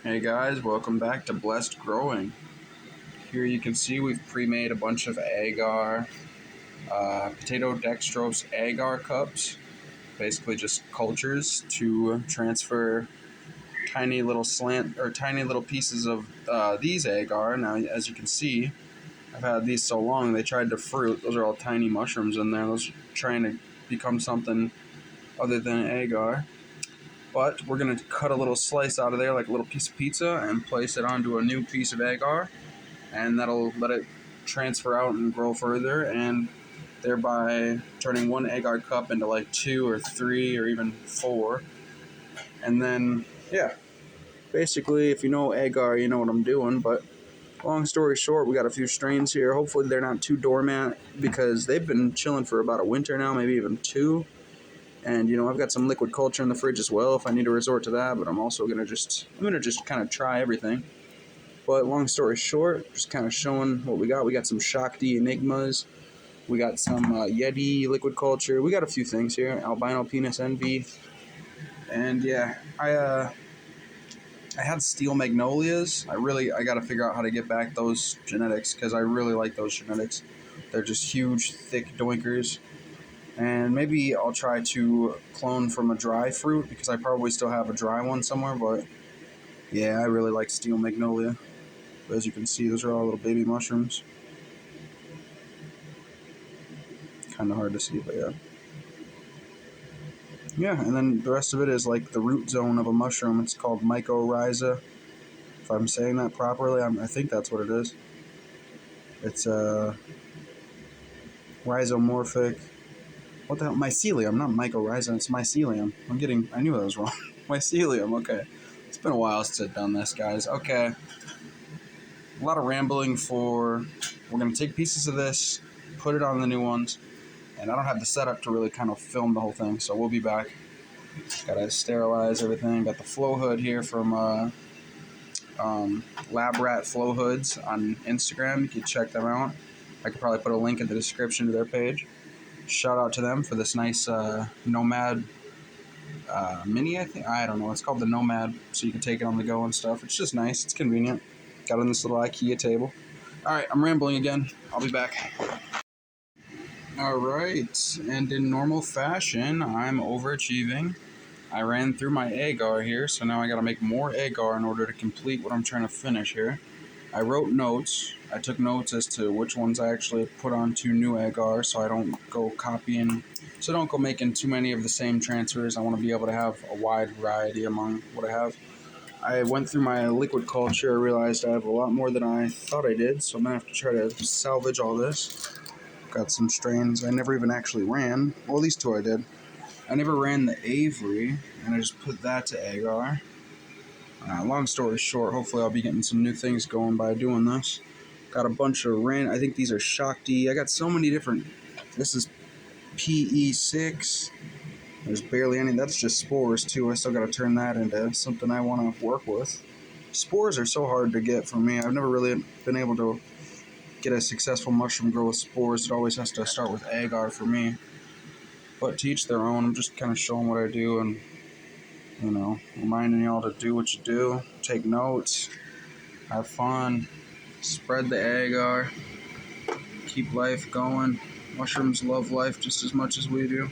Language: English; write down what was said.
Hey guys, welcome back to Blessed Growing. Here you can see we've pre-made a bunch of agar, potato dextrose agar cups, basically just cultures to transfer tiny little tiny little pieces of these agar. Now, as you can see, I've had these so long they tried to fruit. Those are all tiny mushrooms in there. Those are trying to become something other than agar. But we're going to cut a little slice out of there, like a little piece of pizza, and place it onto a new piece of agar, and that'll let it transfer out and grow further, and thereby turning one agar cup into like 2 or 3 or even 4. And then, yeah, basically, if you know agar, you know what I'm doing. But long story short, we got a few strains here. Hopefully they're not too dormant, because they've been chilling for about a winter now, maybe even 2. And, I've got some liquid culture in the fridge as well if I need to resort to that, but I'm also going to just kind of try everything. But long story short, just kind of showing what we got. We got some Shakti Enigmas. We got some Yeti liquid culture. We got a few things here. Albino Penis Envy. And yeah, I had Steel Magnolias. I got to figure out how to get back those genetics, because I really like those genetics. They're just huge, thick doinkers. And maybe I'll try to clone from a dry fruit, because I probably still have a dry one somewhere. But yeah, I really like Steel Magnolia. But as you can see, those are all little baby mushrooms. Kind of hard to see, but yeah. Yeah, and then the rest of it is like the root zone of a mushroom. It's called mycorrhiza. If I'm saying that properly, I think that's what it is. It's rhizomorphic. What the hell? Mycelium, not mycorrhiza. It's mycelium. I knew that was wrong. Mycelium, okay. It's been a while since I've done this, guys. Okay. A lot of rambling for... We're going to take pieces of this, put it on the new ones, and I don't have the setup to really kind of film the whole thing, so we'll be back. Gotta sterilize everything. Got the flow hood here from Lab Rat Flow Hoods on Instagram. You can check them out. I could probably put a link in the description to their page. Shout out to them for this nice Nomad Mini, I think. I don't know. It's called the Nomad, so you can take it on the go and stuff. It's just nice. It's convenient. Got it on this little IKEA table. All right, I'm rambling again. I'll be back. All right, and in normal fashion, I'm overachieving. I ran through my agar here, so now I gotta make more agar in order to complete what I'm trying to finish here. I wrote notes. I took notes as to which ones I actually put onto new agar, so I don't go making too many of the same transfers. I want to be able to have a wide variety among what I have. I went through my liquid culture, realized I have a lot more than I thought I did, so I'm gonna have to try to salvage all this. Got some strains I never even actually ran. Well, at least 2 I did. I never ran the Avery, and I just put that to agar. Long story short, hopefully I'll be getting some new things going by doing this. Got a bunch of I think these are Shakti. I got so many different... This is PE6. There's barely any. That's just spores, too. I still got to turn that into something I want to work with. Spores are so hard to get for me. I've never really been able to get a successful mushroom grow with spores. It always has to start with agar for me. But to each their own. I'm just kind of showing what I do and, reminding y'all to do what you do. Take notes. Have fun. Spread the agar. Keep life going. Mushrooms love life just as much as we do.